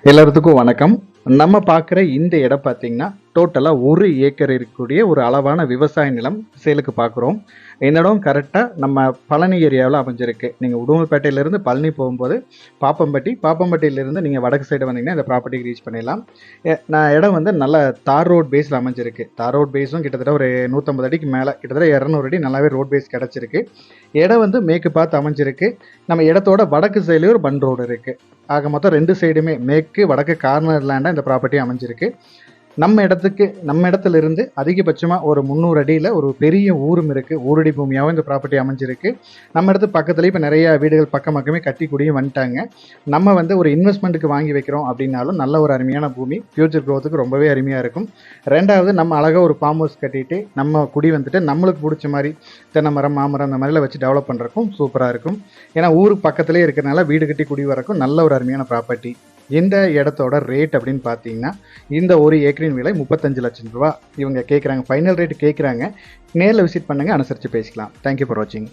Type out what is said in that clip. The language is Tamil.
எல்லாத்துக்கும் வணக்கம். நம்ம பார்க்குற இந்த இடம் பார்த்தீங்கன்னா, டோட்டலா 1 ஏக்கர் இருக்கக்கூடிய ஒரு அளவான விவசாய நிலம் சேலுக்கு பார்க்குறோம். இந்த இடம் கரெக்ட்டா நம்ம பழனி ஏரியாவுல அமைஞ்சிருக்கு. நீங்க உடுமல்பேட்டையிலிருந்து பழனி போகும்போது பாப்பம்பட்டியிலிருந்து நீங்க வடக்கு சைடு வந்தீங்கன்னா, இந்த ப்ராப்பர்ட்டிக்கு ரீச் பண்ணிடலாம். இடம் வந்து நல்ல தார் ரோட் பேஸ்ல அமைஞ்சிருக்கு. தார் ரோட் பேஸும் கிட்டத்தட்ட ஒரு 150 அடிக்கு மேல, கிட்டத்தட்ட 200 அடி நல்லாவே ரோட் பேஸ் கிடைச்சிருக்கு. இடம் வந்து மேற்கு பார்த்து அமைஞ்சிருக்கு. நம்ம இடத்தோட வடக்கு சைடுலயும் ஒரு பண்ட் ரோடு இருக்கு. ஆக மொத்தம் 2 சைடுமே மேற்கு, வடக்கு கார்னர் லேண்டா இந்த ப்ராப்பர்ட்டி அமைஞ்சிருக்கு. நம்ம இடத்துல இருந்து அதிகபட்சமா ஒரு 300 அடியில ஒரு பெரிய ஊரும் இருக்கு. ஊரடி பூமியாவும் இந்த ப்ராப்பர்ட்டி அமைஞ்சிருக்கு. நம்ம இடத்து பக்கத்துலயே இப்ப நிறைய வீடுகள் பக்கம் பக்கமே கட்டி கூடயும் வந்துட்டாங்க. நம்ம வந்து ஒரு இன்வெஸ்ட்மெண்ட்டுக்கு வாங்கி வைக்கிறோம் அப்படின்னாலும் நல்ல ஒரு அருமையான பூமி. ஃபியூச்சர் க்ரோத்துக்கு ரொம்பவே அருமையா இருக்கும். 2வது நம்ம அழகா ஒரு ஃபார்ம் ஹவுஸ் கட்டிட்டு நம்ம குடி வந்துட்டு நம்மளுக்கு பிடிச்ச மாதிரி தென்னை மரம், மாமரம் அந்த மாதிரிலாம் வச்சு டெவலப் பண்றதுக்கும் சூப்பரா இருக்கும். ஏன்னா ஊருக்கு பக்கத்துலயே இருக்கிறனால வீடு கட்டி குடி வரக்கும் நல்ல ஒரு அருமையான ப்ராப்பர்ட்டி. இந்த இடத்தோட ரேட் அப்படின்னு பார்த்தீங்கன்னா, இந்த 1 ஏக்கரின் விலை 35 லட்சம் ரூபா இவங்க கேட்குறாங்க. ஃபைனல் ரேட் கேட்குறாங்க. நேரில் விசிட் பண்ணுங்க, அனுசரித்து பேசிக்கலாம். தேங்க்யூ ஃபார் வாட்சிங்.